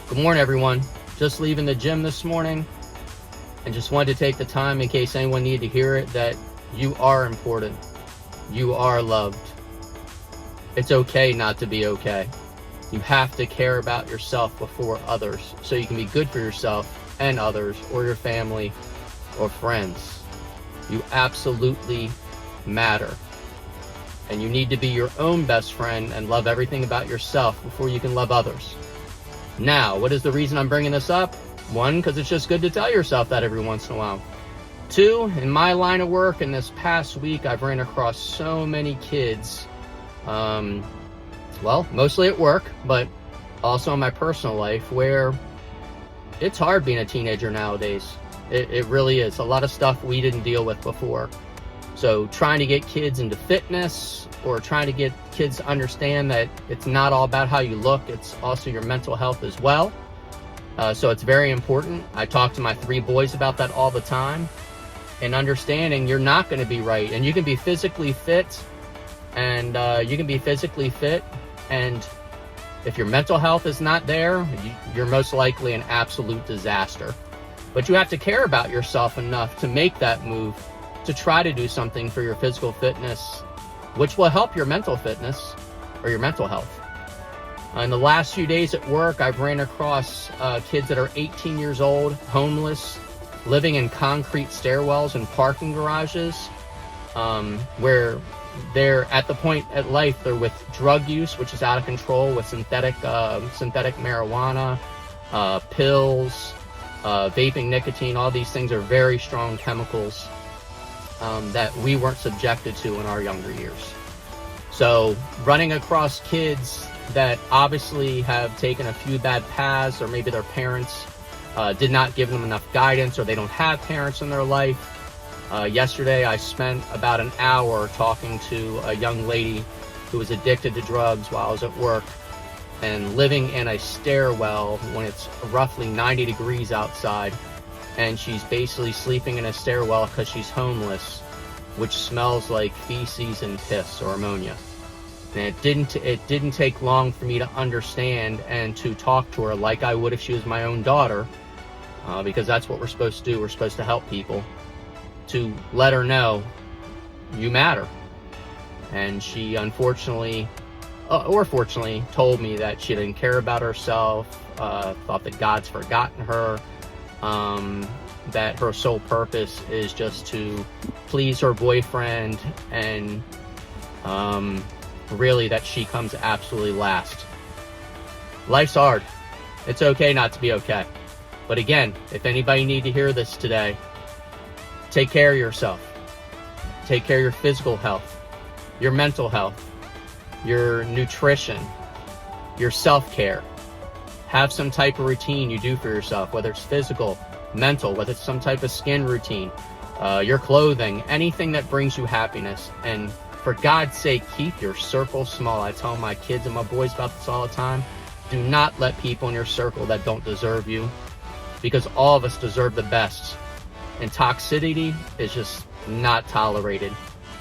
Good morning, everyone. Just leaving the gym this morning and just wanted to take the time, in case anyone needed to hear it, that you are important. You are loved. It's okay not to be okay. You have to care about yourself before others so you can be good for yourself and others, or your family or friends. You absolutely matter. And you need to be your own best friend and love everything about yourself before you can love others. Now, what is the reason I'm bringing this up? One, because it's just good to tell yourself that every once in a while. Two, in my line of work, in this past week, I've ran across so many kids, mostly at work, but also in my personal life, where it's hard being a teenager nowadays. It really is. A lot of stuff we didn't deal with before. So trying to get kids into fitness, or trying to get kids to understand that it's not all about how you look, it's also your mental health as well. So it's very important. I talk to my 3 boys about that all the time, and understanding you're not going to be right, and you can be physically fit, and if your mental health is not there, you're most likely an absolute disaster. But you have to care about yourself enough to make that move, to try to do something for your physical fitness, which will help your mental fitness or your mental health. In the last few days at work, I've ran across kids that are 18 years old, homeless, living in concrete stairwells and parking garages, where they're at the point at life they're with drug use, which is out of control, with synthetic marijuana, pills, vaping nicotine. All these things are very strong chemicals that we weren't subjected to in our younger years. So running across kids that obviously have taken a few bad paths, or maybe their parents did not give them enough guidance, or they don't have parents in their life. Yesterday I spent about an hour talking to a young lady who was addicted to drugs while I was at work, and living in a stairwell when it's roughly 90 degrees outside, and she's basically sleeping in a stairwell because she's homeless, which smells like feces and piss or ammonia. And it didn't take long for me to understand and to talk to her like I would if she was my own daughter, because that's what we're supposed to do. We're supposed to help people, to let her know you matter. And she unfortunately, or fortunately, told me that she didn't care about herself, thought that God's forgotten her, that her sole purpose is just to please her boyfriend, and really that she comes absolutely last. Life's hard. It's okay not to be okay. But again, if anybody need to hear this today, take care of yourself. Take care of your physical health, your mental health, your nutrition, your self-care. Have some type of routine you do for yourself, whether it's physical, mental, whether it's some type of skin routine, your clothing, anything that brings you happiness. And for God's sake, keep your circle small. I tell my kids and my boys about this all the time. Do not let people in your circle that don't deserve you, because all of us deserve the best. And toxicity is just not tolerated.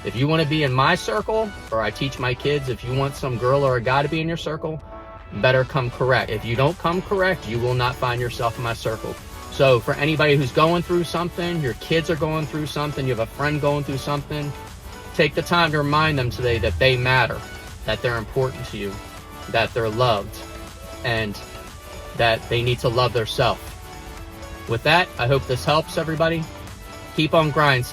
If you want to be in my circle, or I teach my kids, if you want some girl or a guy to be in your circle, better come correct. If you don't come correct, you will not find yourself in my circle. So for anybody who's going through something, your kids are going through something, you have a friend going through something, take the time to remind them today that they matter, that they're important to you, that they're loved, and that they need to love themselves. With that, I hope this helps everybody. Keep on grinding.